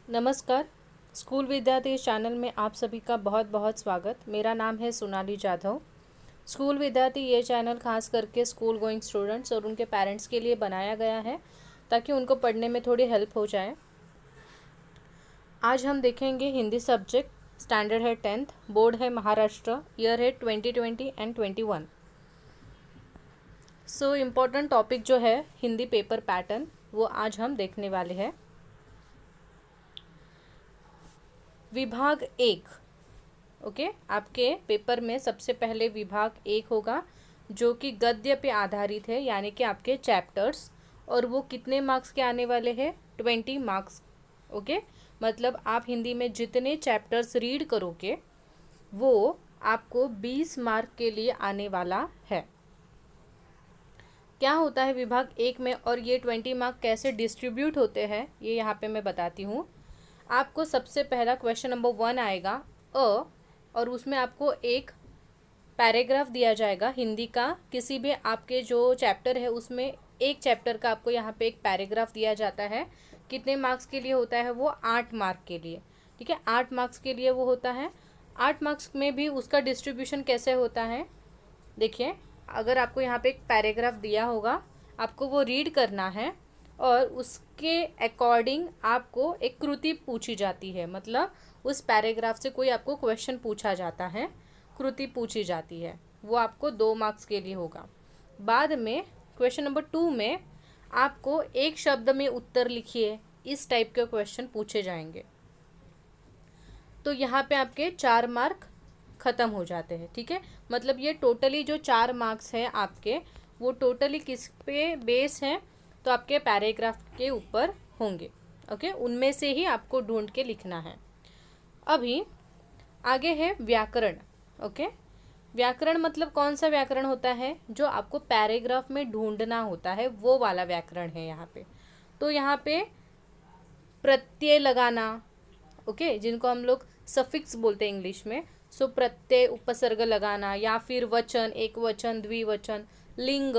नमस्कार। स्कूल विद्यार्थी इस चैनल में आप सभी का बहुत बहुत स्वागत। मेरा नाम है सोनाली जाधव। स्कूल विद्यार्थी ये चैनल खास करके स्कूल गोइंग स्टूडेंट्स और उनके पेरेंट्स के लिए बनाया गया है ताकि उनको पढ़ने में थोड़ी हेल्प हो जाए। आज हम देखेंगे हिंदी सब्जेक्ट। स्टैंडर्ड है 10th, बोर्ड है महाराष्ट्र, ईयर है 2020 एंड 21। सो इम्पोर्टेंट टॉपिक जो है हिंदी पेपर पैटर्न, वो आज हम देखने वाले हैं। विभाग 1। ओके, आपके पेपर में सबसे पहले विभाग 1 होगा जो कि गद्य पे आधारित है, यानी कि आपके चैप्टर्स, और वो कितने मार्क्स के आने वाले हैं? 20 मार्क्स। ओके, मतलब आप हिंदी में जितने चैप्टर्स रीड करोगे वो आपको 20 मार्क के लिए आने वाला है। क्या होता है विभाग 1 में और ये 20 मार्क कैसे डिस्ट्रीब्यूट होते हैं ये यहाँ पे मैं बताती हूँ। आपको सबसे पहला क्वेश्चन नंबर 1 आएगा और उसमें आपको एक पैराग्राफ दिया जाएगा हिंदी का। किसी भी आपके जो चैप्टर है उसमें एक चैप्टर का आपको यहाँ पे एक पैराग्राफ दिया जाता है। कितने मार्क्स के लिए होता है वो? 8 मार्क के लिए। ठीक है, 8 मार्क्स के लिए वो होता है। 8 मार्क्स में भी उसका डिस्ट्रीब्यूशन कैसे होता है देखिए। अगर आपको यहाँ पे एक पैराग्राफ दिया होगा, आपको वो रीड करना है और उसके अकॉर्डिंग आपको एक कृति पूछी जाती है। मतलब उस पैराग्राफ से कोई आपको क्वेश्चन पूछा जाता है, कृति पूछी जाती है, वो आपको 2 मार्क्स के लिए होगा। बाद में क्वेश्चन नंबर 2 में आपको एक शब्द में उत्तर लिखिए, इस टाइप के क्वेश्चन पूछे जाएंगे। तो यहाँ पे आपके 4 मार्क ख़त्म हो जाते हैं। ठीक है, मतलब ये टोटली जो 4 मार्क्स हैं आपके, वो टोटली किस पे बेस हैं? तो आपके पैराग्राफ के ऊपर होंगे। ओके, उनमें से ही आपको ढूंढ के लिखना है। अभी आगे है व्याकरण। ओके, व्याकरण मतलब कौन सा व्याकरण होता है? जो आपको पैराग्राफ में ढूंढना होता है, वो वाला व्याकरण है यहाँ पे। तो यहाँ पे प्रत्यय लगाना, ओके, जिनको हम लोग सफिक्स बोलते हैं इंग्लिश में। सो प्रत्यय, उपसर्ग लगाना, या फिर वचन, एक वचन, द्विवचन, लिंग,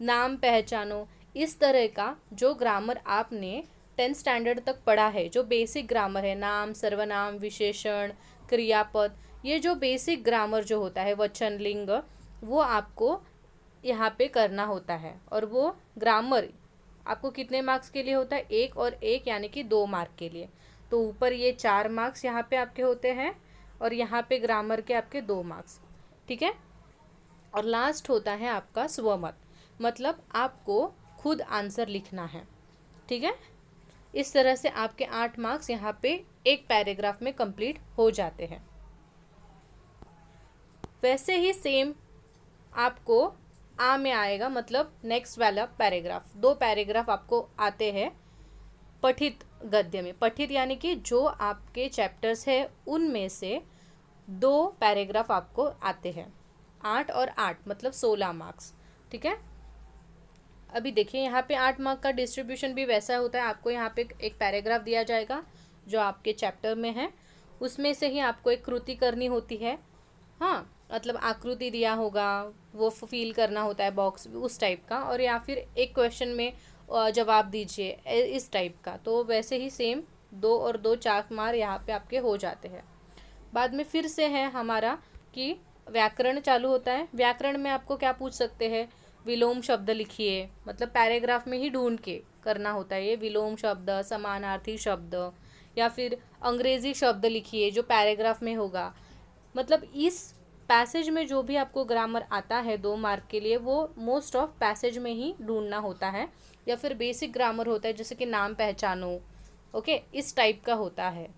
नाम पहचानो, इस तरह का जो ग्रामर आपने 10th स्टैंडर्ड तक पढ़ा है, जो बेसिक ग्रामर है, नाम, सर्वनाम, विशेषण, क्रियापद, ये जो बेसिक ग्रामर जो होता है, वचन, लिंग, वो आपको यहाँ पे करना होता है। और वो ग्रामर आपको कितने मार्क्स के लिए होता है? 1 और 1 यानी कि 2 मार्क के लिए। तो ऊपर ये 4 मार्क्स यहाँ पे आपके होते हैं और यहाँ पे ग्रामर के आपके 2 मार्क्स। ठीक है, और लास्ट होता है आपका स्वमत, मतलब आपको खुद आंसर लिखना है। ठीक है, इस तरह से आपके 8 मार्क्स यहाँ पे एक पैराग्राफ में कंप्लीट हो जाते हैं। वैसे ही सेम आपको आ में आएगा, मतलब नेक्स्ट वाला पैराग्राफ। 2 पैराग्राफ आपको आते हैं पठित गद्य में। पठित यानी कि जो आपके चैप्टर्स है उनमें से 2 पैराग्राफ आपको आते हैं। 8 और 8 मतलब 16 मार्क्स। ठीक है, अभी देखिए यहाँ पे 8 मार्क का डिस्ट्रीब्यूशन भी वैसा होता है। आपको यहाँ पे एक पैराग्राफ दिया जाएगा जो आपके चैप्टर में है, उसमें से ही आपको एक कृति करनी होती है। हाँ, मतलब आकृति दिया होगा, वो फिल करना होता है बॉक्स, उस टाइप का, और या फिर एक क्वेश्चन में जवाब दीजिए, इस टाइप का। तो वैसे ही सेम 2 और 2 4 मार्क यहाँ पे आपके हो जाते हैं। बाद में फिर से है हमारा कि व्याकरण चालू होता है। व्याकरण में आपको क्या पूछ सकते हैं? विलोम शब्द लिखिए, मतलब पैराग्राफ में ही ढूंढ के करना होता है ये। विलोम शब्द, समानार्थी शब्द, या फिर अंग्रेजी शब्द लिखिए जो पैराग्राफ में होगा। मतलब इस पैसेज में जो भी आपको ग्रामर आता है 2 मार्क के लिए, वो मोस्ट ऑफ पैसेज में ही ढूंढना होता है। या फिर बेसिक ग्रामर होता है जैसे कि नाम पहचानो, ओके, इस टाइप का होता है,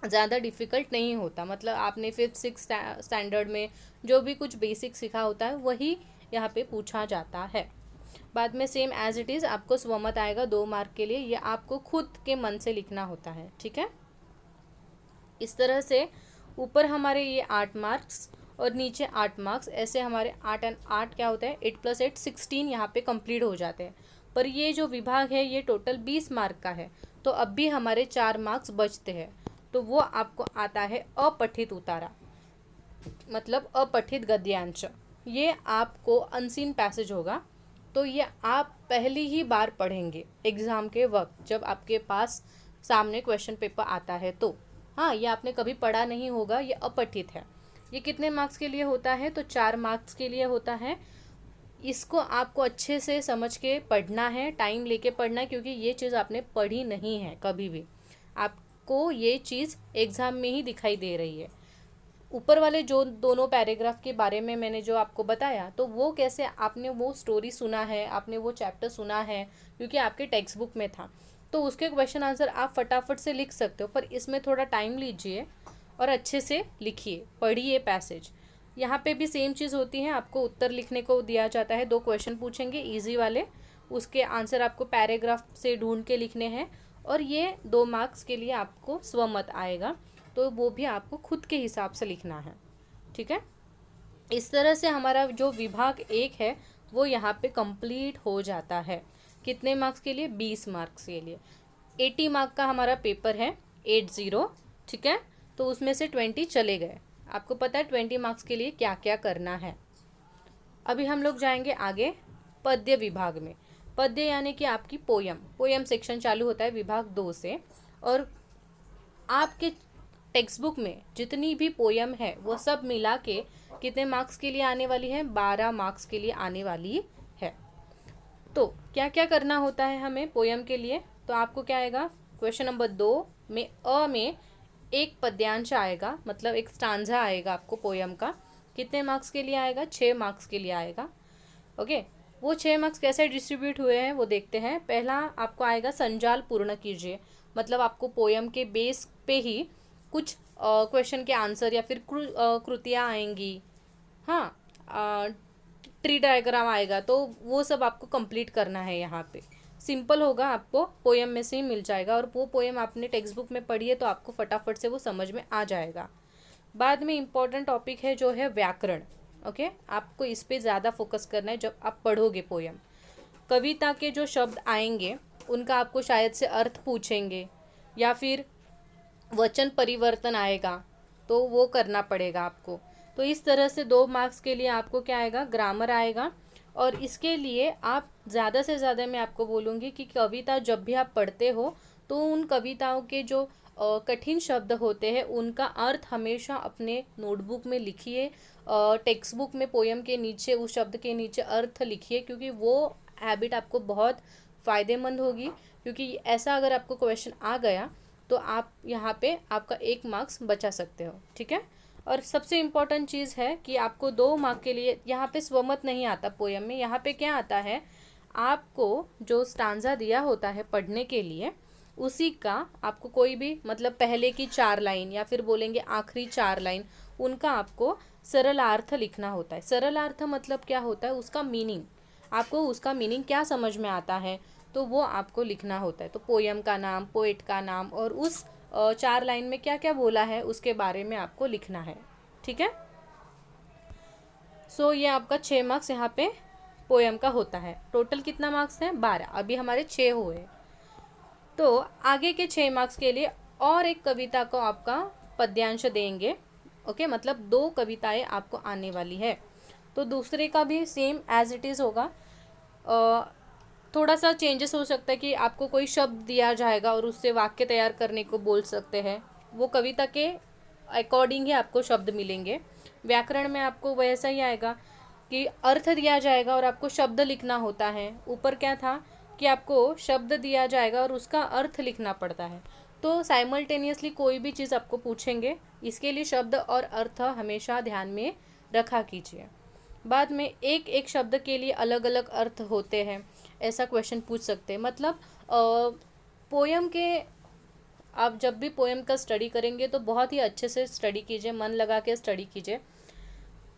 ज़्यादा डिफ़िकल्ट नहीं होता। मतलब आपने 5th 6th स्टैंडर्ड में जो भी कुछ बेसिक सीखा होता है वही यहाँ पे पूछा जाता है। बाद में सेम एज इट इज़ आपको स्वमत आएगा 2 मार्क के लिए। ये आपको खुद के मन से लिखना होता है। ठीक है, इस तरह से ऊपर हमारे ये 8 मार्क्स और नीचे 8 मार्क्स, ऐसे हमारे 8 एंड 8 क्या होता है? 8 + 8 16 यहाँ पे कंप्लीट हो जाते हैं। पर ये जो विभाग है ये टोटल 20 मार्क का है, तो अब भी हमारे 4 मार्क्स बचते हैं। तो वो आपको आता है अपठित उतारा, मतलब अपठित गद्यांश। ये आपको अनसीन पैसेज होगा, तो ये आप पहली ही बार पढ़ेंगे एग्ज़ाम के वक्त, जब आपके पास सामने क्वेश्चन पेपर आता है तो। हाँ, ये आपने कभी पढ़ा नहीं होगा, ये अपठित है। ये कितने मार्क्स के लिए होता है? तो 4 मार्क्स के लिए होता है। इसको आपको अच्छे से समझ के पढ़ना है, टाइम लेके पढ़ना है, क्योंकि ये चीज़ आपने पढ़ी नहीं है कभी भी। आपको ये चीज़ एग्ज़ाम में ही दिखाई दे रही है। ऊपर वाले जो दोनों पैराग्राफ के बारे में मैंने जो आपको बताया, तो वो कैसे आपने वो स्टोरी सुना है, आपने वो चैप्टर सुना है, क्योंकि आपके टेक्स्ट बुक में था, तो उसके क्वेश्चन आंसर आप फटाफट से लिख सकते हो। पर इसमें थोड़ा टाइम लीजिए और अच्छे से लिखिए, पढ़िए पैसेज। यहाँ पे भी सेम चीज़ होती है, आपको उत्तर लिखने को दिया जाता है, 2 क्वेश्चन पूछेंगे ईजी वाले, उसके आंसर आपको पैराग्राफ से ढूंढ के लिखने हैं, और ये 2 मार्क्स के लिए आपको स्वमत आएगा, तो वो भी आपको खुद के हिसाब से लिखना है। ठीक है, इस तरह से हमारा जो विभाग 1 है वो यहाँ पे कंप्लीट हो जाता है। कितने मार्क्स के लिए? 20 मार्क्स के लिए। 80 मार्क का हमारा पेपर है, 80। ठीक है, तो उसमें से 20 चले गए। आपको पता है 20 मार्क्स के लिए क्या क्या करना है। अभी हम लोग जाएंगे आगे पद्य विभाग में। पद्य यानी कि आपकी पोयम सेक्शन चालू होता है विभाग 2 से, और आपके टेक्स्ट बुक में जितनी भी पोयम है वो सब मिला के कितने मार्क्स के लिए आने वाली है? 12 मार्क्स के लिए आने वाली है। तो क्या क्या करना होता है हमें पोयम के लिए? तो आपको क्या आएगा? क्वेश्चन नंबर 2 में में एक पद्यांश आएगा, मतलब एक स्टांजा आएगा आपको पोयम का। कितने मार्क्स के लिए आएगा? 6 मार्क्स के लिए आएगा। ओके, वो 6 मार्क्स कैसे डिस्ट्रीब्यूट हुए हैं वो देखते हैं। पहला आपको आएगा संजाल पूर्ण कीजिए, मतलब आपको पोयम के बेस पे ही कुछ क्वेश्चन के आंसर या फिर कृतियाँ आएंगी। हाँ, ट्री डायग्राम आएगा, तो वो सब आपको कंप्लीट करना है। यहाँ पे सिंपल होगा, आपको पोयम में से ही मिल जाएगा, और वो पोयम आपने टेक्स्ट बुक में पढ़ी है तो आपको फटाफट से वो समझ में आ जाएगा। बाद में इम्पॉर्टेंट टॉपिक है जो है व्याकरण। ओके, आपको इस पे ज़्यादा फोकस करना है जब आप पढ़ोगे पोयम। कविता के जो शब्द आएंगे उनका आपको शायद से अर्थ पूछेंगे, या फिर वचन परिवर्तन आएगा, तो वो करना पड़ेगा आपको। तो इस तरह से 2 मार्क्स के लिए आपको क्या आएगा? ग्रामर आएगा। और इसके लिए आप ज़्यादा से ज़्यादा, मैं आपको बोलूँगी कि कविता जब भी आप पढ़ते हो तो उन कविताओं के जो कठिन शब्द होते हैं उनका अर्थ हमेशा अपने नोटबुक में लिखिए। टेक्स्ट बुक में पोयम के नीचे, उस शब्द के नीचे अर्थ लिखिए, क्योंकि वो हैबिट आपको बहुत फ़ायदेमंद होगी। क्योंकि ऐसा अगर आपको क्वेश्चन आ गया तो आप यहाँ पे आपका 1 मार्क्स बचा सकते हो। ठीक है, और सबसे इम्पॉर्टेंट चीज़ है कि आपको 2 मार्क के लिए यहाँ पे स्वमत नहीं आता पोयम में। यहाँ पे क्या आता है? आपको जो स्टांजा दिया होता है पढ़ने के लिए, उसी का आपको कोई भी, मतलब पहले की 4 लाइन या फिर बोलेंगे आखिरी 4 लाइन, उनका आपको सरलार्थ लिखना होता है। सरलार्थ मतलब क्या होता है? उसका मीनिंग, आपको उसका मीनिंग क्या समझ में आता है, तो वो आपको लिखना होता है। तो पोयम का नाम, पोएट का नाम, और उस 4 लाइन में क्या क्या बोला है उसके बारे में आपको लिखना है। ठीक है, सो ये आपका 6 मार्क्स यहाँ पे पोयम का होता है। टोटल कितना मार्क्स है? 12। अभी हमारे 6 हुए। तो आगे के 6 मार्क्स के लिए और एक कविता को आपका पद्यांश देंगे। ओके, मतलब 2 कविताएं आपको आने वाली है। तो दूसरे का भी सेम एज इट इज़ होगा। थोड़ा सा चेंजेस हो सकता है कि आपको कोई शब्द दिया जाएगा और उससे वाक्य तैयार करने को बोल सकते हैं। वो कविता के अकॉर्डिंग ही आपको शब्द मिलेंगे। व्याकरण में आपको वैसा ही आएगा कि अर्थ दिया जाएगा और आपको शब्द लिखना होता है। ऊपर क्या था कि आपको शब्द दिया जाएगा और उसका अर्थ लिखना पड़ता है। तो साइमल्टेनियसली कोई भी चीज़ आपको पूछेंगे, इसके लिए शब्द और अर्थ हमेशा ध्यान में रखा कीजिए। बाद में एक एक शब्द के लिए अलग अलग अर्थ होते हैं, ऐसा क्वेश्चन पूछ सकते हैं। मतलब पोयम के, आप जब भी पोयम का स्टडी करेंगे तो बहुत ही अच्छे से स्टडी कीजिए, मन लगा के स्टडी कीजिए।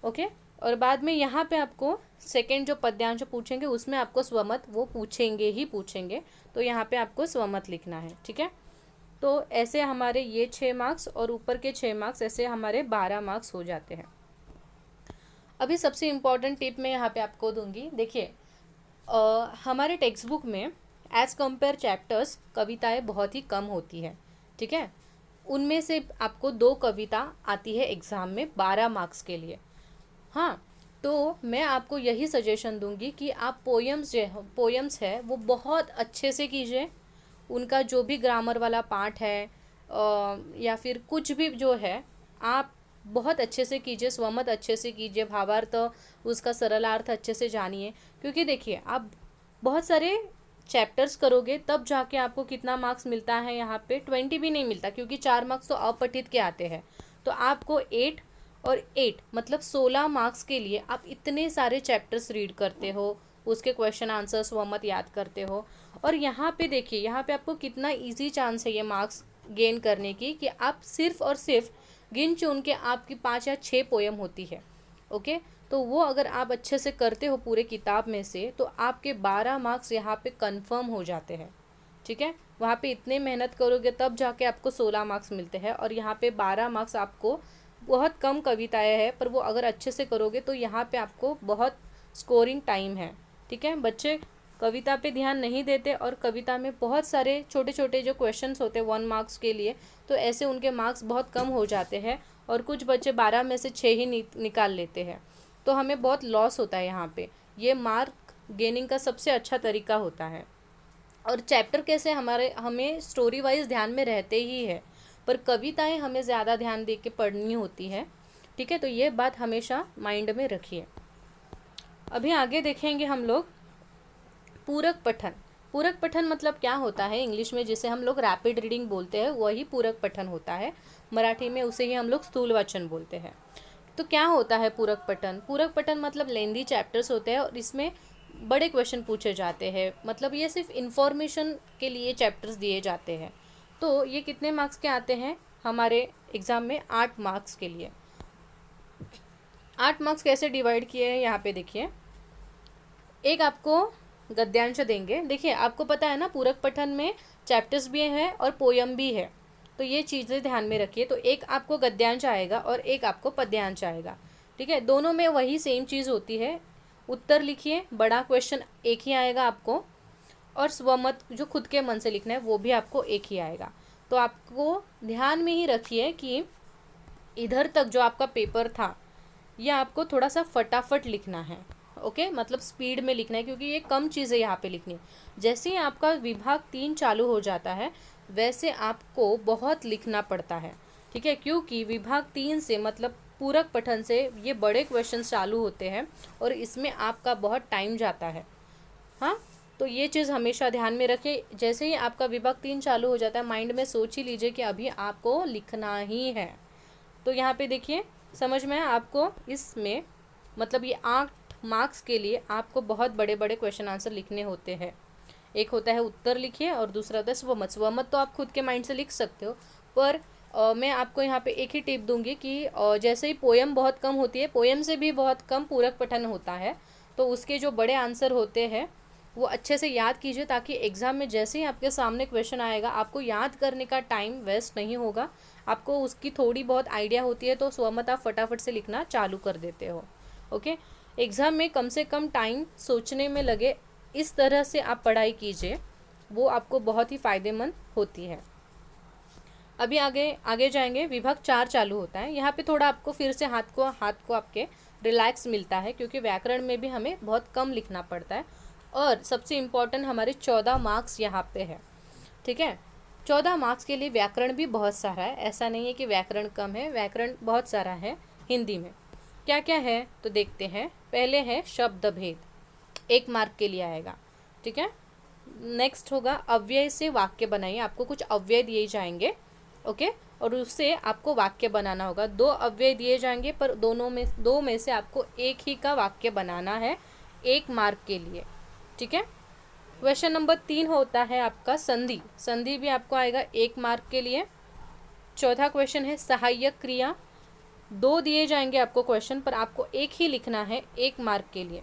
ओके, और बाद में यहाँ पे आपको सेकंड जो पद्यांश पूछेंगे उसमें आपको स्वमत वो पूछेंगे ही पूछेंगे, तो यहाँ पे आपको स्वमत लिखना है। ठीक है, तो ऐसे हमारे ये 6 मार्क्स और ऊपर के 6 मार्क्स, ऐसे हमारे 12 मार्क्स हो जाते हैं। अभी सबसे इम्पॉर्टेंट टिप मैं यहाँ पे आपको दूंगी। देखिए, हमारे टेक्स्ट बुक में एज़ कम्पेयर चैप्टर्स कविताएं बहुत ही कम होती है। ठीक है, उनमें से आपको 2 कविता आती है एग्ज़ाम में 12 मार्क्स के लिए। हाँ, तो मैं आपको यही सजेशन दूंगी कि आप पोयम्स है वो बहुत अच्छे से कीजिए, उनका जो भी ग्रामर वाला पार्ट है या फिर कुछ भी जो है, आप बहुत अच्छे से कीजिए, स्वमत अच्छे से कीजिए, भावार्थ उसका सरलार्थ अच्छे से जानिए। क्योंकि देखिए, आप बहुत सारे चैप्टर्स करोगे तब जाके आपको कितना मार्क्स मिलता है, यहाँ पे 20 भी नहीं मिलता, क्योंकि 4 मार्क्स तो अपठित के आते हैं। तो आपको 8 और 8 मतलब 16 मार्क्स के लिए आप इतने सारे चैप्टर्स रीड करते हो, उसके क्वेश्चन आंसर स्वमत याद करते हो। और यहाँ पे देखिए, यहाँ पे आपको कितना ईजी चांस है ये मार्क्स गेन करने की, कि आप सिर्फ और सिर्फ गिन चुन के आपकी 5 या 6 पोयम होती है, ओके। तो वो अगर आप अच्छे से करते हो पूरे किताब में से, तो आपके 12 मार्क्स यहाँ पे कंफर्म हो जाते हैं, ठीक है। वहाँ पे इतने मेहनत करोगे तब जाके आपको 16 मार्क्स मिलते हैं, और यहाँ पे 12 मार्क्स आपको, बहुत कम कविताएं हैं पर वो अगर अच्छे से करोगे तो यहाँ पे आपको बहुत स्कोरिंग टाइम है, ठीक है। बच्चे कविता पे ध्यान नहीं देते, और कविता में बहुत सारे छोटे छोटे जो क्वेश्चंस होते हैं 1 मार्क्स के लिए, तो ऐसे उनके मार्क्स बहुत कम हो जाते हैं, और कुछ बच्चे 12 में से 6 ही निकाल लेते हैं। तो हमें बहुत लॉस होता है यहाँ पे। ये मार्क गेनिंग का सबसे अच्छा तरीका होता है। और चैप्टर कैसे हमें स्टोरी वाइज ध्यान में रहते ही है, पर कविताएं हमें ज़्यादा ध्यान दे के पढ़नी होती है, ठीक है। तो ये बात हमेशा माइंड में रखिए। अभी आगे देखेंगे हम लोग पूरक पठन। पूरक पठन मतलब क्या होता है, इंग्लिश में जिसे हम लोग रैपिड रीडिंग बोलते हैं वही पूरक पठन होता है, मराठी में उसे ही हम लोग स्थूल वाचन बोलते हैं। तो क्या होता है पूरक पठन? पूरक पठन मतलब लेंदी चैप्टर्स होते हैं और इसमें बड़े क्वेश्चन पूछे जाते हैं, मतलब ये सिर्फ इंफॉर्मेशन के लिए चैप्टर्स दिए जाते हैं। तो ये कितने मार्क्स के आते हैं हमारे एग्ज़ाम में? 8 मार्क्स के लिए। 8 मार्क्स कैसे डिवाइड किए हैं यहाँ पे देखिए। एक आपको गद्यांश देंगे। देखिए आपको पता है ना, पूरक पठन में चैप्टर्स भी हैं और पोयम भी है, तो ये चीज़ें ध्यान में रखिए। तो एक आपको गद्यांश आएगा और एक आपको पद्यांश आएगा, ठीक है। दोनों में वही सेम चीज़ होती है। उत्तर लिखिए, बड़ा क्वेश्चन एक ही आएगा आपको, और स्वमत जो खुद के मन से लिखना है वो भी आपको एक ही आएगा। तो आपको ध्यान में ही रखिए कि इधर तक जो आपका पेपर था ये आपको थोड़ा सा फटाफट लिखना है, ओके। मतलब स्पीड में लिखना है, क्योंकि ये कम चीज़ें यहाँ पे लिखनी है। जैसे ही आपका विभाग 3 चालू हो जाता है वैसे आपको बहुत लिखना पड़ता है, ठीक है। क्योंकि विभाग 3 से मतलब पूरक पठन से ये बड़े क्वेश्चन चालू होते हैं और इसमें आपका बहुत टाइम जाता है, हाँ। तो ये चीज़ हमेशा ध्यान में रखें। जैसे ही आपका विभाग 3 चालू हो जाता है, माइंड में सोच ही लीजिए कि अभी आपको लिखना ही है। तो यहाँ पे देखिए, समझ में आपको इसमें मतलब ये 8 मार्क्स के लिए आपको बहुत बड़े बड़े क्वेश्चन आंसर लिखने होते हैं। एक होता है उत्तर लिखिए और दूसरा होता है स्वमत। स्वमत तो आप खुद के माइंड से लिख सकते हो, पर मैं आपको यहाँ पे एक ही टिप दूंगी कि जैसे ही पोयम बहुत कम होती है, पोयम से भी बहुत कम पूरक पठन होता है, तो उसके जो बड़े आंसर होते हैं वो अच्छे से याद कीजिए, ताकि एग्ज़ाम में जैसे ही आपके सामने क्वेश्चन आएगा आपको याद करने का टाइम वेस्ट नहीं होगा। आपको उसकी थोड़ी बहुत आइडिया होती है तो स्वमत आप फटाफट से लिखना चालू कर देते हो, ओके। एग्ज़ाम में कम से कम टाइम सोचने में लगे, इस तरह से आप पढ़ाई कीजिए, वो आपको बहुत ही फ़ायदेमंद होती है। अभी आगे जाएंगे। विभाग 4 चालू होता है। यहाँ पे थोड़ा आपको फिर से हाथ को आपके रिलैक्स मिलता है, क्योंकि व्याकरण में भी हमें बहुत कम लिखना पड़ता है। और सबसे इम्पॉर्टेंट हमारे 14 मार्क्स यहाँ पे है, ठीक है। 14 मार्क्स के लिए व्याकरण भी बहुत सारा है, ऐसा नहीं है कि व्याकरण कम है, व्याकरण बहुत सारा है। हिंदी में क्या क्या है तो देखते हैं। पहले है शब्द भेद, 1 मार्क के लिए आएगा, ठीक है। नेक्स्ट होगा अव्यय से वाक्य बनाइए। आपको कुछ अव्यय दिए जाएंगे, ओके, और उससे आपको वाक्य बनाना होगा। 2 अव्यय दिए जाएंगे, पर दो में से आपको एक ही का वाक्य बनाना है, 1 मार्क के लिए, ठीक है। क्वेश्चन नंबर 3 होता है आपका संधि। संधि भी आपको आएगा 1 मार्क के लिए। चौथा क्वेश्चन है सहायक क्रिया। 2 दिए जाएंगे आपको क्वेश्चन, पर आपको एक ही लिखना है, 1 मार्क के लिए।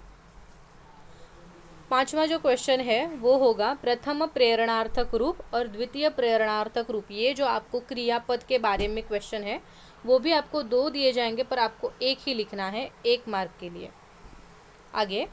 5वां जो क्वेश्चन है वो होगा प्रथम प्रेरणार्थक रूप और द्वितीय प्रेरणार्थक रूप। ये जो आपको क्रियापद के बारे में क्वेश्चन है वो भी आपको 2 दिए जाएंगे, पर आपको एक ही लिखना है, 1 मार्क के लिए। आगे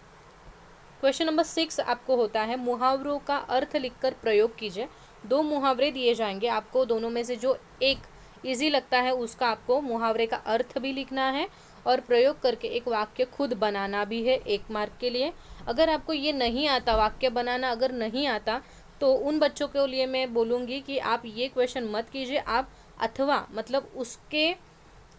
क्वेश्चन नंबर 6 आपको होता है मुहावरों का अर्थ लिखकर प्रयोग कीजिए। 2 मुहावरे दिए जाएंगे आपको, दोनों में से जो एक इजी लगता है उसका आपको मुहावरे का अर्थ भी लिखना है और प्रयोग करके एक वाक्य खुद बनाना भी है, 1 मार्क के लिए। अगर आपको ये नहीं आता वाक्य बनाना, अगर नहीं आता तो उन बच्चों के लिए मैं बोलूँगी कि आप ये क्वेश्चन मत कीजिए, आप अथवा मतलब उसके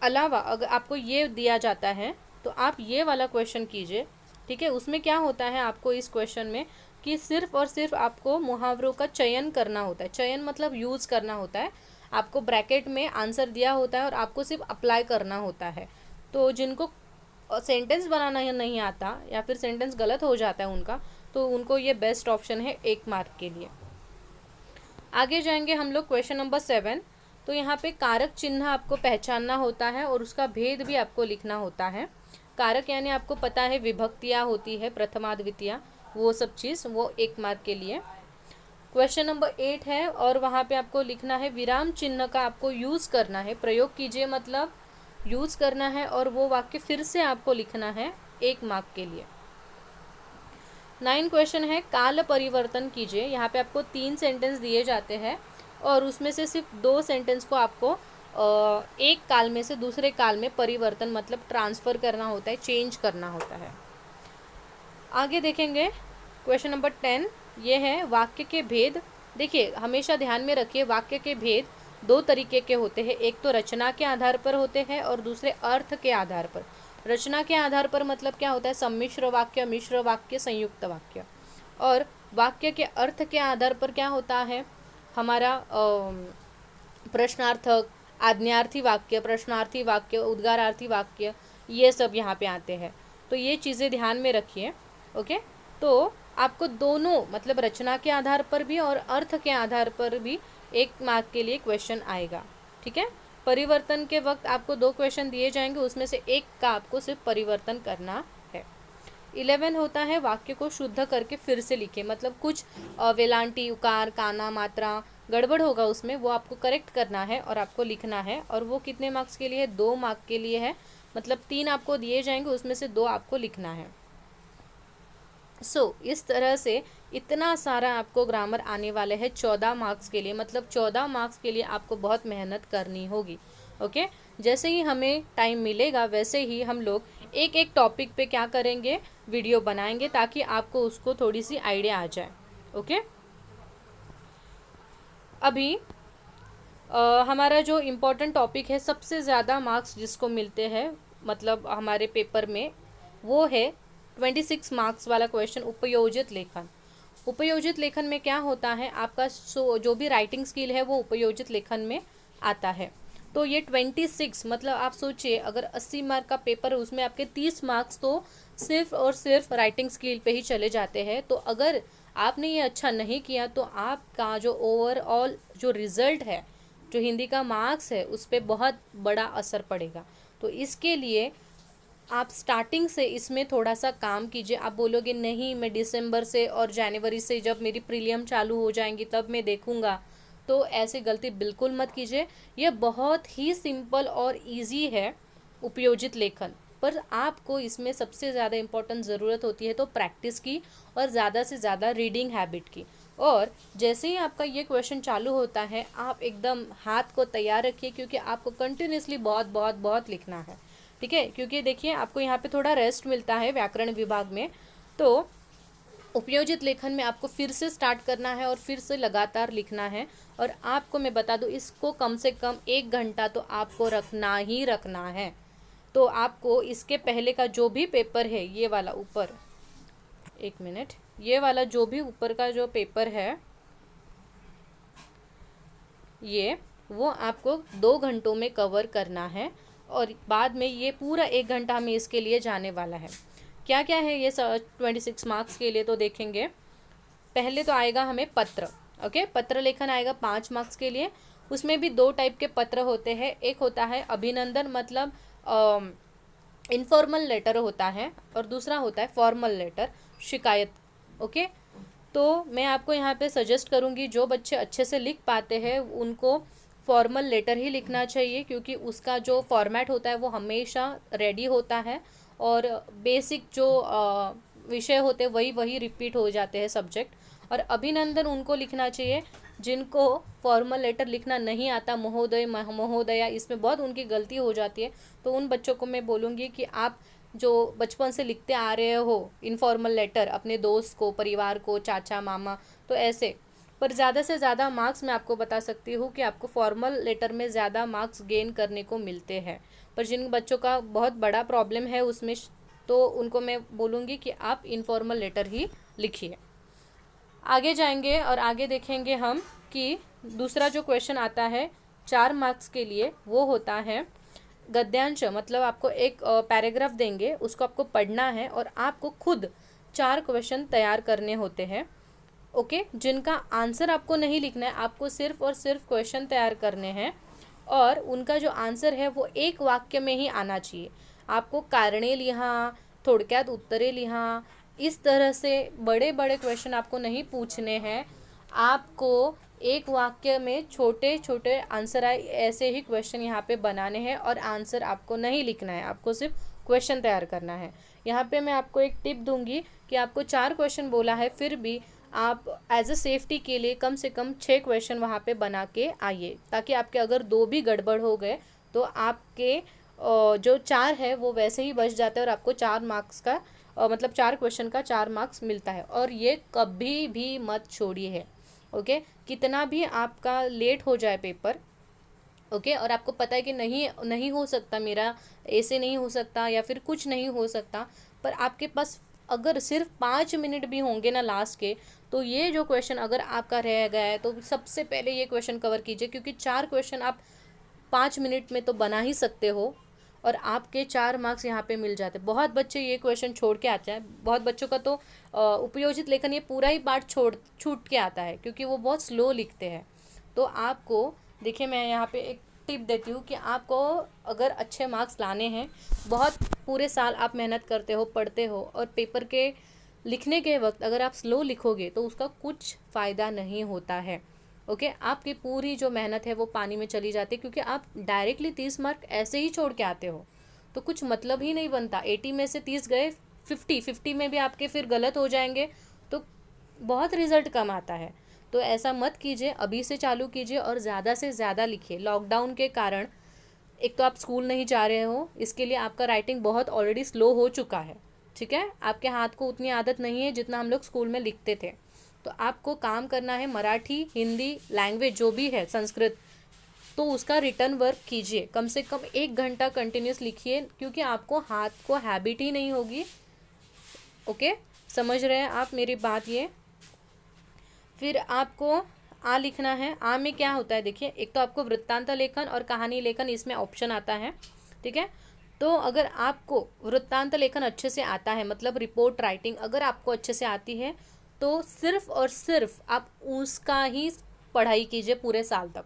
अलावा अगर आपको ये दिया जाता है तो आप ये वाला क्वेश्चन कीजिए, ठीक है। उसमें क्या होता है आपको इस क्वेश्चन में कि सिर्फ और सिर्फ आपको मुहावरों का चयन करना होता है। चयन मतलब यूज़ करना होता है। आपको ब्रैकेट में आंसर दिया होता है और आपको सिर्फ अप्लाई करना होता है। तो जिनको सेंटेंस बनाना नहीं आता या फिर सेंटेंस गलत हो जाता है उनका, तो उनको ये बेस्ट ऑप्शन है 1 मार्क के लिए। आगे जाएंगे हम लोग क्वेश्चन नंबर 7। तो यहाँ पे कारक चिन्ह आपको पहचानना होता है और उसका भेद भी आपको लिखना होता है। कारक यानी आपको पता है विभक्तियाँ होती है, प्रथमा द्वितीया, वो सब चीज़, वो 1 मार्क के लिए। क्वेश्चन नंबर 8 है और वहाँ पे आपको लिखना है विराम चिन्ह का आपको यूज़ करना है, प्रयोग कीजिए मतलब यूज़ करना है, और वो वाक्य फिर से आपको लिखना है 1 मार्क के लिए। 9 क्वेश्चन है काल परिवर्तन कीजिए। यहाँ पे आपको 3 सेंटेंस दिए जाते हैं और उसमें से सिर्फ 2 सेंटेंस को आपको एक काल में से दूसरे काल में परिवर्तन मतलब ट्रांसफ़र करना होता है, चेंज करना होता है। आगे देखेंगे क्वेश्चन नंबर 10, ये है वाक्य के भेद। देखिए हमेशा ध्यान में रखिए वाक्य के भेद 2 तरीके के होते हैं, एक तो रचना के आधार पर होते हैं और दूसरे अर्थ के आधार पर। रचना के आधार पर मतलब क्या होता है, सम्मिश्र वाक्य, मिश्र वाक्य, संयुक्त वाक्य। और वाक्य के अर्थ के आधार पर क्या होता है हमारा प्रश्नार्थक, आज्ञार्थी वाक्य, प्रश्नार्थी वाक्य, उद्गारार्थी वाक्य, ये सब यहाँ पे आते हैं। तो ये चीज़ें ध्यान में रखिए, ओके। तो आपको दोनों मतलब रचना के आधार पर भी और अर्थ के आधार पर भी 1 मार्क के लिए क्वेश्चन आएगा, ठीक है। परिवर्तन के वक्त आपको 2 क्वेश्चन दिए जाएंगे, उसमें से एक का आपको सिर्फ परिवर्तन करना है। 11 होता है वाक्य को शुद्ध करके फिर से लिखे, मतलब कुछ वेलांटी, उकार, काना, मात्रा गड़बड़ होगा उसमें, वो आपको करेक्ट करना है और आपको लिखना है। और वो कितने मार्क्स के लिए है, 2 मार्क के लिए है, मतलब 3 आपको दिए जाएंगे, उसमें से 2 आपको लिखना है। इस तरह से इतना सारा आपको ग्रामर आने वाले हैं 14 मार्क्स के लिए, मतलब 14 मार्क्स के लिए आपको बहुत मेहनत करनी होगी, ओके। जैसे ही हमें टाइम मिलेगा वैसे ही हम लोग एक एक टॉपिक पे क्या करेंगे, वीडियो बनाएंगे ताकि आपको उसको थोड़ी सी आइडिया आ जाए, ओके। अभी हमारा जो इम्पोर्टेंट टॉपिक है, सबसे ज़्यादा मार्क्स जिसको मिलते हैं मतलब हमारे पेपर में, वो है 26 मार्क्स वाला क्वेश्चन, उपयोजित लेखन। उपयोजित लेखन में क्या होता है आपका जो भी राइटिंग स्किल है वो उपयोजित लेखन में आता है। तो ये 26 मतलब आप सोचिए अगर 80 मार्क का पेपर है उसमें आपके 30 मार्क्स तो सिर्फ और सिर्फ राइटिंग स्किल पे ही चले जाते हैं। तो अगर आपने ये अच्छा नहीं किया तो आपका जो ओवरऑल जो रिज़ल्ट है, जो हिंदी का मार्क्स है, उस पर बहुत बड़ा असर पड़ेगा। तो इसके लिए आप स्टार्टिंग से इसमें थोड़ा सा काम कीजिए। आप बोलोगे नहीं मैं दिसंबर से और जनवरी से जब मेरी प्रीलियम चालू हो जाएंगी तब मैं देखूंगा, तो ऐसी गलती बिल्कुल मत कीजिए। यह बहुत ही सिंपल और इजी है उपयोजित लेखन, पर आपको इसमें सबसे ज़्यादा इम्पोर्टेंट ज़रूरत होती है तो प्रैक्टिस की और ज़्यादा से ज़्यादा रीडिंग हैबिट की। और जैसे ही आपका ये क्वेश्चन चालू होता है आप एकदम हाथ को तैयार रखिए क्योंकि आपको कंटिन्यूसली बहुत बहुत बहुत लिखना है, ठीक है। क्योंकि देखिए आपको यहाँ पे थोड़ा रेस्ट मिलता है व्याकरण विभाग में, तो उपयोजित लेखन में आपको फिर से स्टार्ट करना है और फिर से लगातार लिखना है। और आपको मैं बता दूँ इसको कम से कम 1 घंटा तो आपको रखना ही रखना है। तो आपको इसके पहले का जो भी पेपर है, ये वाला ऊपर, 1 मिनट, ये वाला जो भी ऊपर का जो पेपर है ये, वो आपको 2 घंटों में कवर करना है। और बाद में ये पूरा 1 घंटा हमें इसके लिए जाने वाला है। क्या क्या है ये 26 मार्क्स के लिए, तो देखेंगे। पहले तो आएगा हमें पत्र, ओके। पत्र लेखन आएगा 5 मार्क्स के लिए। उसमें भी 2 टाइप के पत्र होते हैं, एक होता है अभिनंदन मतलब इनफॉर्मल लेटर होता है, और दूसरा होता है फॉर्मल लेटर, शिकायत, ओके। तो मैं आपको यहाँ पे सजेस्ट करूँगी जो बच्चे अच्छे से लिख पाते हैं उनको फॉर्मल लेटर ही लिखना चाहिए, क्योंकि उसका जो फॉर्मेट होता है वो हमेशा रेडी होता है और बेसिक जो विषय होते हैं वही रिपीट हो जाते हैं सब्जेक्ट। और अभिनंदन उनको लिखना चाहिए जिनको फॉर्मल लेटर लिखना नहीं आता, महोदय महोदया, इसमें बहुत उनकी गलती हो जाती है। तो उन बच्चों को मैं बोलूँगी कि आप जो बचपन से लिखते आ रहे हो इनफॉर्मल लेटर अपने दोस्त को, परिवार को, चाचा मामा, तो ऐसे पर ज़्यादा से ज़्यादा मार्क्स मैं आपको बता सकती हूँ कि आपको फॉर्मल लेटर में ज़्यादा मार्क्स गेन करने को मिलते हैं। पर जिन बच्चों का बहुत बड़ा प्रॉब्लम है उसमें, तो उनको मैं बोलूँगी कि आप इनफॉर्मल लेटर ही लिखिए। आगे जाएंगे और आगे देखेंगे हम कि दूसरा जो क्वेश्चन आता है 4 मार्क्स के लिए, वो होता है गद्यांश। मतलब आपको एक पैराग्राफ देंगे, उसको आपको पढ़ना है और आपको खुद 4 क्वेश्चन तैयार करने होते हैं। ओके, जिनका आंसर आपको नहीं लिखना है, आपको सिर्फ और सिर्फ क्वेश्चन तैयार करने हैं और उनका जो आंसर है वो एक वाक्य में ही आना चाहिए। आपको कारणे लिहा, थोडक्यात उत्तरे लिहा, इस तरह से बड़े बड़े क्वेश्चन आपको नहीं पूछने हैं। आपको एक वाक्य में छोटे छोटे आंसर आए ऐसे ही क्वेश्चन यहाँ पे बनाने हैं और आंसर आपको नहीं लिखना है, आपको सिर्फ क्वेश्चन तैयार करना है। यहाँ पे मैं आपको एक टिप दूंगी कि आपको 4 क्वेश्चन बोला है, फिर भी आप एज अ सेफ्टी के लिए कम से कम 6 क्वेश्चन वहाँ पे बना के आइए, ताकि आपके अगर 2 भी गड़बड़ हो गए तो आपके जो 4 है वो वैसे ही बच जाते हैं और आपको 4 मार्क्स का मतलब 4 क्वेश्चन का 4 मार्क्स मिलता है। और ये कभी भी मत छोड़िए है। ओके, कितना भी आपका लेट हो जाए पेपर, ओके, और आपको पता है कि नहीं नहीं हो सकता, मेरा ऐसे नहीं हो सकता या फिर कुछ नहीं हो सकता, पर आपके पास अगर सिर्फ 5 मिनट भी होंगे ना लास्ट के, तो ये जो क्वेश्चन अगर आपका रह गया है तो सबसे पहले ये क्वेश्चन कवर कीजिए, क्योंकि 4 क्वेश्चन आप 5 मिनट में तो बना ही सकते हो और आपके 4 मार्क्स यहाँ पे मिल जाते हैं। बहुत बच्चे ये क्वेश्चन छोड़ के आते हैं, बहुत बच्चों का तो उपयोजित लेखन ये पूरा ही पार्ट छूट के आता है, क्योंकि वो बहुत स्लो लिखते हैं। तो आपको देखिए, मैं यहाँ पे एक टिप देती हूँ कि आपको अगर अच्छे मार्क्स लाने हैं, बहुत पूरे साल आप मेहनत करते हो, पढ़ते हो, और पेपर के लिखने के वक्त अगर आप स्लो लिखोगे तो उसका कुछ फ़ायदा नहीं होता है। ओके, आपकी पूरी जो मेहनत है वो पानी में चली जाती है, क्योंकि आप डायरेक्टली 30 मार्क ऐसे ही छोड़ के आते हो, तो कुछ मतलब ही नहीं बनता। 80 में से 30 गए, 50 में भी आपके फिर गलत हो जाएंगे, तो बहुत रिजल्ट कम आता है। तो ऐसा मत कीजिए, अभी से चालू कीजिए और ज़्यादा से ज़्यादा लिखिए। लॉकडाउन के कारण एक तो आप स्कूल नहीं जा रहे हो, इसके लिए आपका राइटिंग बहुत ऑलरेडी स्लो हो चुका है, ठीक है, आपके हाथ को उतनी आदत नहीं है जितना हम लोग स्कूल में लिखते थे। तो आपको काम करना है, मराठी, हिंदी, लैंग्वेज जो भी है, संस्कृत, तो उसका रिटर्न वर्क कीजिए, कम से कम 1 घंटा कंटिन्यूस लिखिए, क्योंकि आपको हाथ को हैबिट ही नहीं होगी। ओके, समझ रहे हैं आप मेरी बात? ये फिर आपको आ लिखना है। आ में क्या होता है देखिए, एक तो आपको वृत्तांत लेखन और कहानी लेखन, इसमें ऑप्शन आता है, ठीक है। तो अगर आपको वृत्तांत लेखन अच्छे से आता है, मतलब रिपोर्ट राइटिंग अगर आपको अच्छे से आती है, तो सिर्फ और सिर्फ आप उसका ही पढ़ाई कीजिए पूरे साल तक।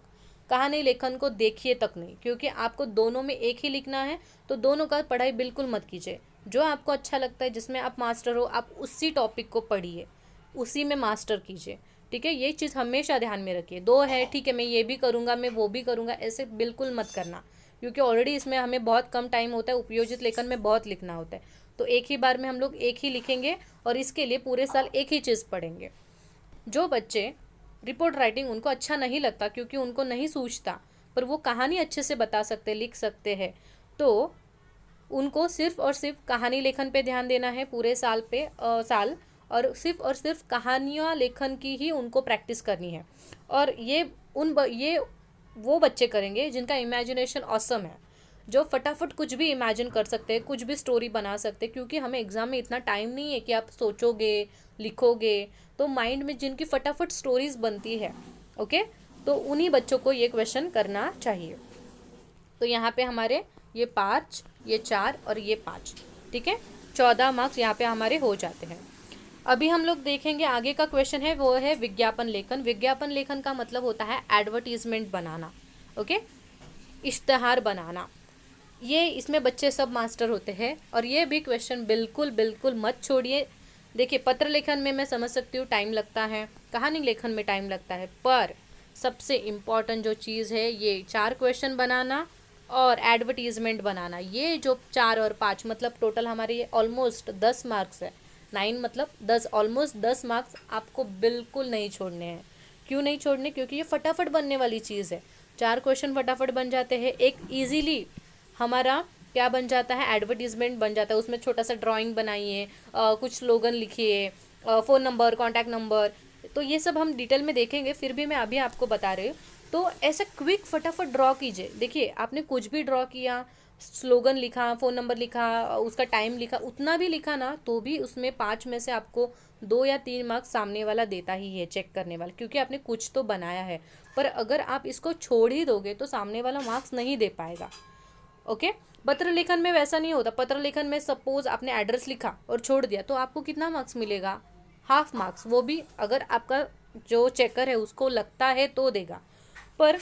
कहानी लेखन को देखिए तक नहीं, क्योंकि आपको दोनों में एक ही लिखना है, तो दोनों का पढ़ाई बिल्कुल मत कीजिए। जो आपको अच्छा लगता है, जिसमें आप मास्टर हो, आप उसी टॉपिक को पढ़िए, उसी में मास्टर कीजिए, ठीक है। ये चीज़ हमेशा ध्यान में रखिए। 2 है, ठीक है, मैं ये भी करूँगा, मैं वो भी करूँगा, ऐसे बिल्कुल मत करना, क्योंकि ऑलरेडी इसमें हमें बहुत कम टाइम होता है, उपयोजित लेखन में बहुत लिखना होता है। तो एक ही बार में हम लोग एक ही लिखेंगे और इसके लिए पूरे साल एक ही चीज़ पढ़ेंगे। जो बच्चे रिपोर्ट राइटिंग उनको अच्छा नहीं लगता, क्योंकि उनको नहीं सूझता, पर वो कहानी अच्छे से बता सकते, लिख सकते हैं, तो उनको सिर्फ और सिर्फ कहानी लेखन पे ध्यान देना है पूरे साल पे साल, और सिर्फ कहानियाँ लेखन की ही उनको प्रैक्टिस करनी है। और ये ये वो बच्चे करेंगे जिनका इमेजिनेशन ऑसम है, जो फटाफट कुछ भी इमेजिन कर सकते हैं, कुछ भी स्टोरी बना सकते हैं, क्योंकि हमें एग्ज़ाम में इतना टाइम नहीं है कि आप सोचोगे, लिखोगे, तो माइंड में जिनकी फटाफट स्टोरीज बनती है, ओके, तो उन्हीं बच्चों को ये क्वेश्चन करना चाहिए। तो यहाँ पे हमारे ये 5, ये 4 और ये 5, ठीक है, 14 मार्क्स यहाँ पे हमारे हो जाते हैं। अभी हम लोग देखेंगे आगे का क्वेश्चन है, वो है विज्ञापन लेखन। विज्ञापन लेखन का मतलब होता है एडवर्टीजमेंट बनाना, ओके, इश्तहार बनाना। ये इसमें बच्चे सब मास्टर होते हैं, और ये भी क्वेश्चन बिल्कुल बिल्कुल मत छोड़िए। देखिए, पत्र लेखन में मैं समझ सकती हूँ टाइम लगता है, कहानी लेखन में टाइम लगता है, पर सबसे इम्पॉर्टेंट जो चीज़ है ये 4 क्वेश्चन बनाना और एडवर्टीजमेंट बनाना। ये जो 4 और 5 मतलब टोटल हमारे ये ऑलमोस्ट 10 मार्क्स है। 9 मतलब 10, ऑलमोस्ट 10 मार्क्स आपको बिल्कुल नहीं छोड़ने हैं। क्यों नहीं छोड़ने? क्योंकि ये फटाफट बनने वाली चीज़ है। 4 क्वेश्चन फटाफट बन जाते हैं। एक ईजीली हमारा क्या बन जाता है, एडवर्टीजमेंट बन जाता है। उसमें छोटा सा ड्राइंग बनाइए, कुछ स्लोगन लिखिए, फ़ोन नंबर, कॉन्टैक्ट नंबर, तो ये सब हम डिटेल में देखेंगे, फिर भी मैं अभी आपको बता रही हूँ। तो ऐसे क्विक फटाफट ड्रॉ कीजिए। देखिए आपने कुछ भी ड्रॉ किया, स्लोगन लिखा, फ़ोन नंबर लिखा, उसका टाइम लिखा, उतना भी लिखा ना तो भी उसमें 5 में से आपको 2 या 3 मार्क्स सामने वाला देता ही है, चेक करने वाला, क्योंकि आपने कुछ तो बनाया है। पर अगर आप इसको छोड़ ही दोगे तो सामने वाला मार्क्स नहीं दे पाएगा। ओके। पत्र लेखन में वैसा नहीं होता। पत्र लेखन में सपोज आपने एड्रेस लिखा और छोड़ दिया तो आपको कितना मार्क्स मिलेगा? हाफ मार्क्स, वो भी अगर आपका जो चेकर है उसको लगता है तो देगा। पर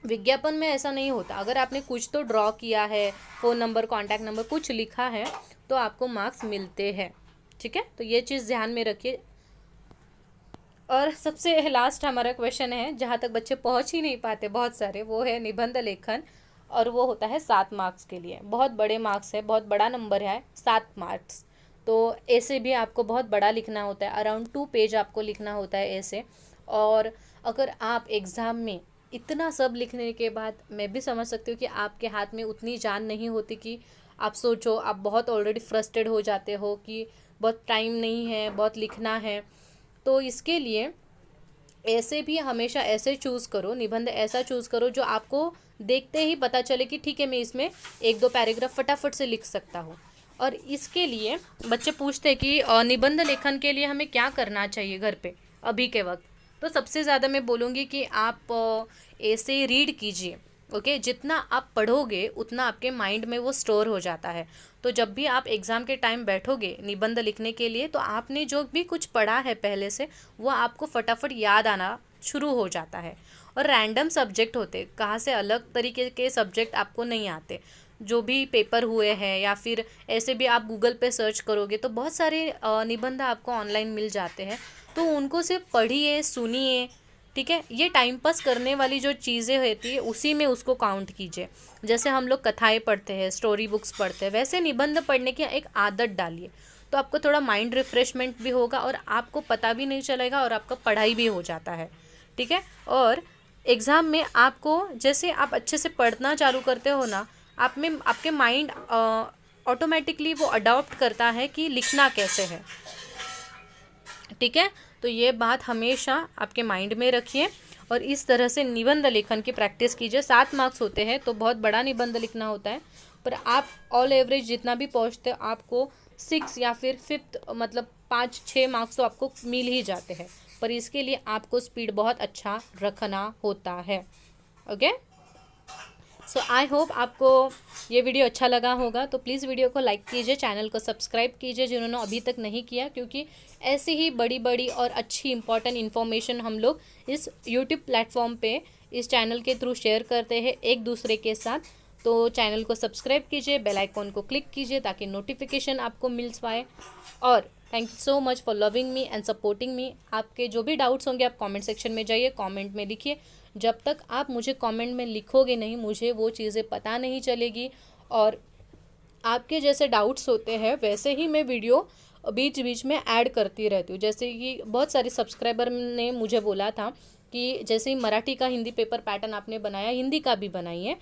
विज्ञापन में ऐसा नहीं होता। अगर आपने कुछ तो ड्रॉ किया है, फ़ोन नंबर, कॉन्टैक्ट नंबर कुछ लिखा है, तो आपको मार्क्स मिलते हैं। ठीक है, तो ये चीज़ ध्यान में रखिए। और सबसे लास्ट हमारा क्वेश्चन है, जहाँ तक बच्चे पहुँच ही नहीं पाते बहुत सारे, वो है निबंध लेखन, और वो होता है 7 मार्क्स के लिए। बहुत बड़े मार्क्स है, बहुत बड़ा नंबर है 7 मार्क्स। तो ऐसे भी आपको बहुत बड़ा लिखना होता है, अराउंड 2 पेज आपको लिखना होता है ऐसे। और अगर आप एग्ज़ाम में इतना सब लिखने के बाद, मैं भी समझ सकती हूँ कि आपके हाथ में उतनी जान नहीं होती कि आप सोचो, आप बहुत ऑलरेडी फ्रस्ट्रेट हो जाते हो कि बहुत टाइम नहीं है, बहुत लिखना है। तो इसके लिए ऐसे भी हमेशा ऐसे चूज़ करो, निबंध ऐसा चूज़ करो जो आपको देखते ही पता चले कि ठीक है, मैं इसमें 1-2 पैराग्राफ फटाफट से लिख सकता हूँ। और इसके लिए बच्चे पूछते हैं कि निबंध लेखन के लिए हमें क्या करना चाहिए घर पे अभी के वक्त। तो सबसे ज़्यादा मैं बोलूँगी कि आप ऐसे रीड कीजिए। ओके, जितना आप पढ़ोगे उतना आपके माइंड में वो स्टोर हो जाता है। तो जब भी आप एग्ज़ाम के टाइम बैठोगे निबंध लिखने के लिए, तो आपने जो भी कुछ पढ़ा है पहले से, वो आपको फटाफट याद आना शुरू हो जाता है। और रैंडम सब्जेक्ट होते, कहाँ से अलग तरीके के सब्जेक्ट आपको नहीं आते। जो भी पेपर हुए हैं या फिर ऐसे भी आप गूगल पे सर्च करोगे तो बहुत सारे निबंध आपको ऑनलाइन मिल जाते हैं। तो उनको सिर्फ पढ़िए, सुनिए। ठीक है, ये टाइम पास करने वाली जो चीज़ें होती है उसी में उसको काउंट कीजिए। जैसे हम लोग कथाएं पढ़ते हैं, स्टोरी बुक्स पढ़ते हैं, वैसे निबंध पढ़ने की एक आदत डालिए। तो आपको थोड़ा माइंड रिफ्रेशमेंट भी होगा और आपको पता भी नहीं चलेगा और आपका पढ़ाई भी हो जाता है। ठीक है। और एग्ज़ाम में आपको, जैसे आप अच्छे से पढ़ना चालू करते हो ना, आप में आपके माइंड ऑटोमेटिकली वो अडॉप्ट करता है कि लिखना कैसे है। ठीक है, तो ये बात हमेशा आपके माइंड में रखिए और इस तरह से निबंध लेखन की प्रैक्टिस कीजिए। 7 मार्क्स होते हैं तो बहुत बड़ा निबंध लिखना होता है, पर आप ऑल एवरेज जितना भी पहुंचते हो आपको 6 या फिर 5th मतलब 5-6 मार्क्स तो आपको मिल ही जाते हैं। पर इसके लिए आपको स्पीड बहुत अच्छा रखना होता है। ओके, सो आई होप आपको ये वीडियो अच्छा लगा होगा। तो प्लीज़ वीडियो को लाइक कीजिए, चैनल को सब्सक्राइब कीजिए जिन्होंने अभी तक नहीं किया, क्योंकि ऐसी ही बड़ी बड़ी और अच्छी इंपॉर्टेंट इन्फॉर्मेशन हम लोग इस यूट्यूब प्लेटफॉर्म पे इस चैनल के थ्रू शेयर करते हैं एक दूसरे के साथ। तो चैनल को सब्सक्राइब कीजिए, बेल आइकॉन को क्लिक कीजिए ताकि नोटिफिकेशन आपको मिल पाए। और thank you so much for loving me and supporting me. आपके जो भी डाउट्स होंगे आप कमेंट सेक्शन में जाइए, कमेंट में लिखिए। जब तक आप मुझे कमेंट में लिखोगे नहीं, मुझे वो चीज़ें पता नहीं चलेगी। और आपके जैसे डाउट्स होते हैं वैसे ही मैं वीडियो बीच बीच में ऐड करती रहती हूँ। जैसे कि बहुत सारे सब्सक्राइबर ने मुझे बोला था कि जैसे ही मराठी का हिंदी पेपर पैटर्न आपने बनाया, हिंदी का भी बनाइए।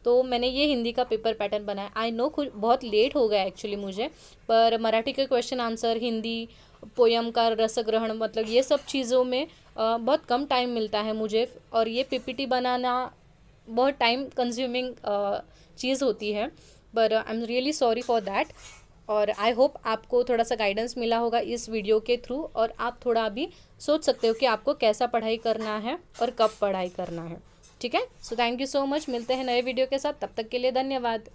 तो मैंने ये हिंदी का पेपर पैटर्न बनाया। आई नो खुद बहुत लेट हो गया एक्चुअली मुझे, पर मराठी के क्वेश्चन आंसर, हिंदी पोयम का रसग्रहण, मतलब ये सब चीज़ों में बहुत कम टाइम मिलता है मुझे। और ये पीपीटी बनाना बहुत टाइम कंज्यूमिंग चीज़ होती है, पर I am really sorry for that. और आई होप आपको थोड़ा सा गाइडेंस मिला होगा इस वीडियो के थ्रू, और आप थोड़ा अभी सोच सकते हो कि आपको कैसा पढ़ाई करना है और कब पढ़ाई करना है। ठीक है, so thank you so much. मिलते हैं नए वीडियो के साथ, तब तक के लिए धन्यवाद।